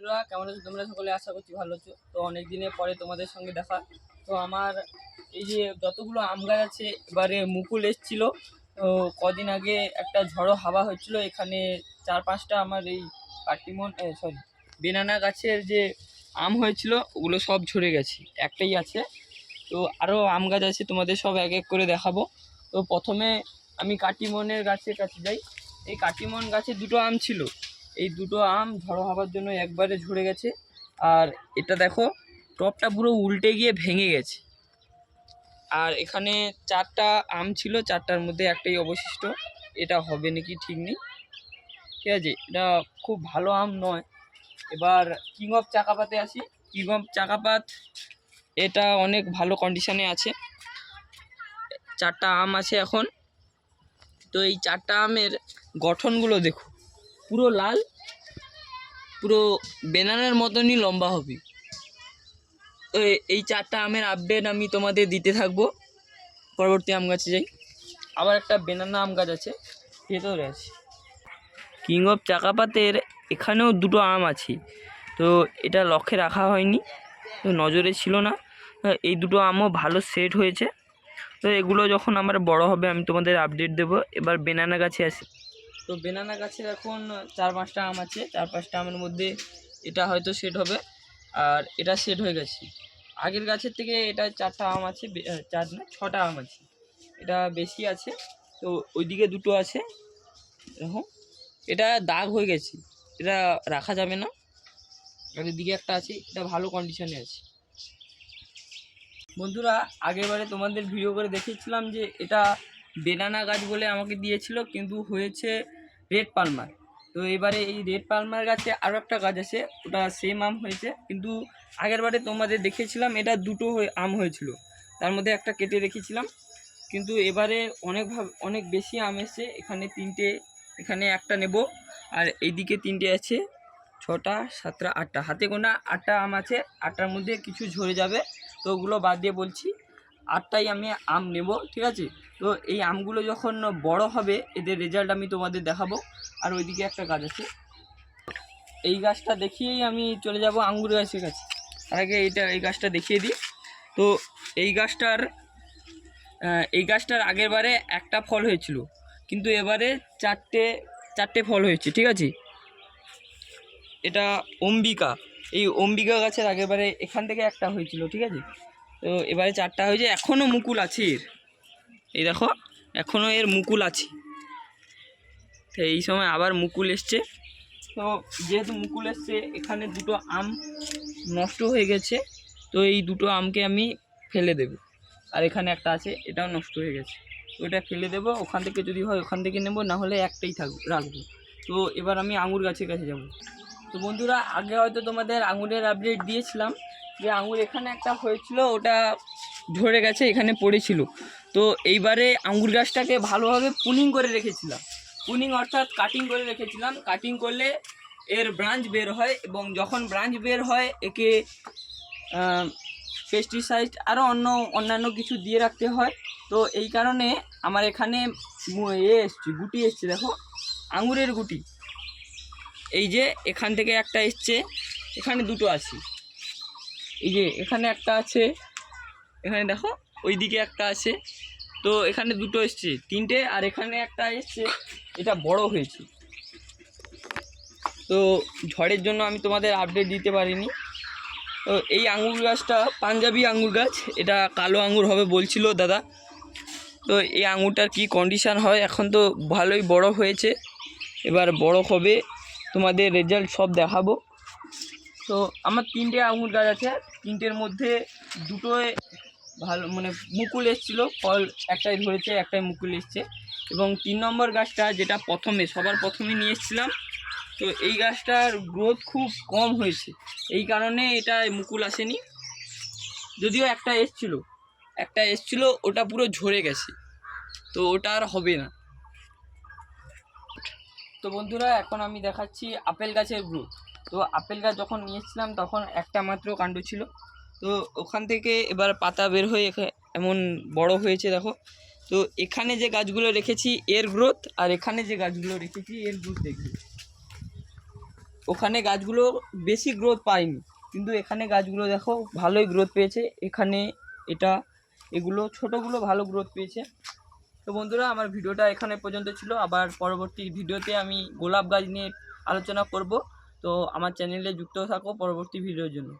বন্ধুরা, কেমন আছো তোমরা? সকলে আশা করছি ভালো আছো। তো অনেক দিনের পরে তোমাদের সঙ্গে দেখা। তো আমার এই যে যতগুলো আম গাছ আছে, এবারে মুকুল এসছিল। তো কদিন আগে একটা ঝড়ো হাওয়া হচ্ছিল, এখানে 4-5টা আমার এই কাটিমন বেনানা গাছের যে আম হয়েছিল ওগুলো সব ঝরে গেছে, একটাই আছে। তো আরও আম গাছ আছে, তোমাদের সব এক এক করে দেখাবো। তো প্রথমে আমি কাটিমনের গাছের কাছে যাই। এই কাটিমন গাছে দুটো আম ছিল, এই দুটো আম ঝড়ো হওয়ার জন্য একবারে ঝরে গেছে। আর এটা দেখো, টপটা পুরো উল্টে গিয়ে ভেঙে গেছে। আর এখানে 4টা আম ছিল, 4টার মধ্যে একটাই অবশিষ্ট। এটা হবে নাকি ঠিক নেই, ঠিক আছে। এটা খুব ভালো আম নয়। এবার কিং অফ চাকাপাতে আসি। কিং অফ চাকাপাত এটা অনেক ভালো কন্ডিশনে আছে। 4টা আম আছে এখন। তো এই 4টা আমের গঠনগুলো দেখো, পুরো লাল, পুরো বেনানার মতনই লম্বা হবে। তো এই 4টা আমের আপডেট আমি তোমাদের দিতে থাকবো। পরবর্তী আম গাছে যাই। আবার একটা বেনানা আম গাছ আছে, ভেতরে আছে। কিং অফ চাকাপাতের এখানেও দুটো আম আছে, তো এটা লক্ষ্যে রাখা হয়নি, তো নজরে ছিল না। এই দুটো আমও ভালো সেট হয়েছে। তো এগুলো যখন আমার বড় হবে আমি তোমাদের আপডেট দেবো। এবার বেনানা গাছে আসি। তো বেনানা গাছের এখন 4-5টা আম আছে। 4-5টা আমের মধ্যে এটা হয়তো সেট হবে, আর এটা সেট হয়ে গেছে। আগের গাছের থেকে এটা 4টা আম আছে, 4 না 6টা আম আছে, এটা বেশি আছে। তো ওইদিকে দুটো আছে, দেখো এটা দাগ হয়ে গেছে, এটা রাখা যাবে না। আর এদিকে একটা আছে, এটা ভালো কন্ডিশনে আছে। বন্ধুরা, আগেরবারে তোমাদের ভিডিও করে দেখিয়েছিলাম যে এটা বেনানা গাছ বলে আমাকে দিয়েছিল, কিন্তু হয়েছে রেড পালমার। তো এবারে এই রেড পালমার গাছে আরও একটা গাছ আছে, ওটা সেম আম হয়েছে। কিন্তু আগেরবারে তোমাদের দেখিয়েছিলাম এটা দুটো আম হয়েছিল, তার মধ্যে একটা কেটে রেখেছিলাম। কিন্তু এবারে অনেক বেশি আম এসছে। এখানে 3টে, এখানে একটা নেব, আর এইদিকে 3টে আছে। 6টা 7টা 8টা, হাতে গোনা 8টা আম আছে। 8টার মধ্যে কিছু ঝরে যাবে, তো ওগুলো বাদ দিয়ে বলছি 8টাই আমি আম নেব, ঠিক আছে। তো এই আমগুলো যখন বড় হবে এদের রেজাল্ট আমি তোমাদের দেখাবো। আর ওইদিকে একটা গাছ আছে, এই গাছটা দেখিয়েই আমি চলে যাব আঙ্গুর গাছের কাছে। তার আগে এই গাছটা দেখিয়ে দিই। তো এই গাছটার আগের বারে একটা ফল হয়েছিল, কিন্তু এবারে 4টে ফল হয়েছে, ঠিক আছে। এটা অম্বিকা। এই অম্বিকা গাছের আগেরবারে এখান থেকে একটা হয়েছিল, ঠিক আছে। তো এবারে 4টা হয়েছে, এখনও মুকুল আছে এর। এই দেখো, এখনও এর মুকুল আছে। তো এই সময় আবার মুকুল এসছে। তো যেহেতু মুকুল এসছে, এখানে দুটো আম নষ্ট হয়ে গেছে, তো এই দুটো আমকে আমি ফেলে দেব। আর এখানে একটা আছে, এটাও নষ্ট হয়ে গেছে, তো এটা ফেলে দেবো। ওখান থেকে যদি হয় ওখান থেকে নেব, না হলে একটাই রাখবো। তো এবার আমি আঙুর গাছের কাছে যাব। তো বন্ধুরা, আগে হয়তো তোমাদের আঙুরের আপডেট দিয়েছিলাম যে আঙুর এখানে একটা হয়েছিল, ওটা ঝরে গেছে, এখানে পড়েছিল। তো এইবারে আঙুর গাছটাকে ভালোভাবে পুনিং করে রেখেছিলাম। পুনিং অর্থাৎ কাটিং করে রেখেছিলাম। কাটিং করলে এর ব্রাঞ্চ বের হয়, এবং যখন ব্রাঞ্চ বের হয় একে পেস্টিসাইড আরও অন্যান্য কিছু দিয়ে রাখতে হয়। তো এই কারণে আমার এখানে গুটি এসছে, দেখো আঙুরের গুটি। এই যে এখান থেকে একটা এসছে, এখানে দুটো আছে। এই যে এখানে একটা আছে, এখানে দেখো ওইদিকে একটা আছে। তো এখানে দুটো এসছে, 3টে, আর এখানে একটা এসছে, এটা বড় হয়েছে। তো ঝড়ের জন্য আমি তোমাদের আপডেট দিতে পারিনি। তো এই আঙুর গাছটা পাঞ্জাবি আঙুর গাছ, এটা কালো আঙুর হবে বলছিল দাদা। তো এই আঙুরটার কি কন্ডিশান হয়, এখন তো ভালোই বড় হয়েছে, এবার বড় হবে, তোমাদের রেজাল্ট সব দেখাবো। তো আমার 3টে আঙুর গাছ আছে, 3টের মধ্যে দুটোয় ভালো মানে মুকুল এসেছিলো, ফল একটাই ধরেছে, একটাই মুকুল এসছে। এবং 3 নম্বর গাছটা, যেটা সবার প্রথমে নিয়ে এসেছিলাম, তো এই গাছটার গ্রোথ খুব কম হয়েছে, এই কারণে এটা মুকুল আসেনি। যদিও একটা এসছিল, ওটা পুরো ঝরে গেছে, তো ওটা আর হবে না। তো বন্ধুরা, এখন আমি দেখাচ্ছি আপেল গাছের গ্রোথ। তো আপেল গাছ যখন নিয়েছিলাম তখন একটা মাত্র কাণ্ড ছিল, তো ওখান থেকে এবার পাতা বের হয়ে এমন বড় হয়েছে, দেখো। তো এখানে যে গাছগুলো রেখেছি এর গ্রোথ, আর এখানে যে গাছগুলো রেখেছি এর গ্রোথ দেখি। ওখানে গাছগুলো বেশি গ্রোথ পায়নি, কিন্তু এখানে গাছগুলো দেখো ভালোই গ্রোথ পেয়েছে। এখানে এগুলো ছোটোগুলো ভালো গ্রোথ পেয়েছে। তো বন্ধুরা, আমার ভিডিওটা এখানে পর্যন্ত ছিল। আবার পরবর্তী ভিডিওতে আমি গোলাপ গাছ নিয়ে আলোচনা করব। তো আমার চ্যানেলে যুক্ত থাকো পরবর্তী ভিডিওর জন্য।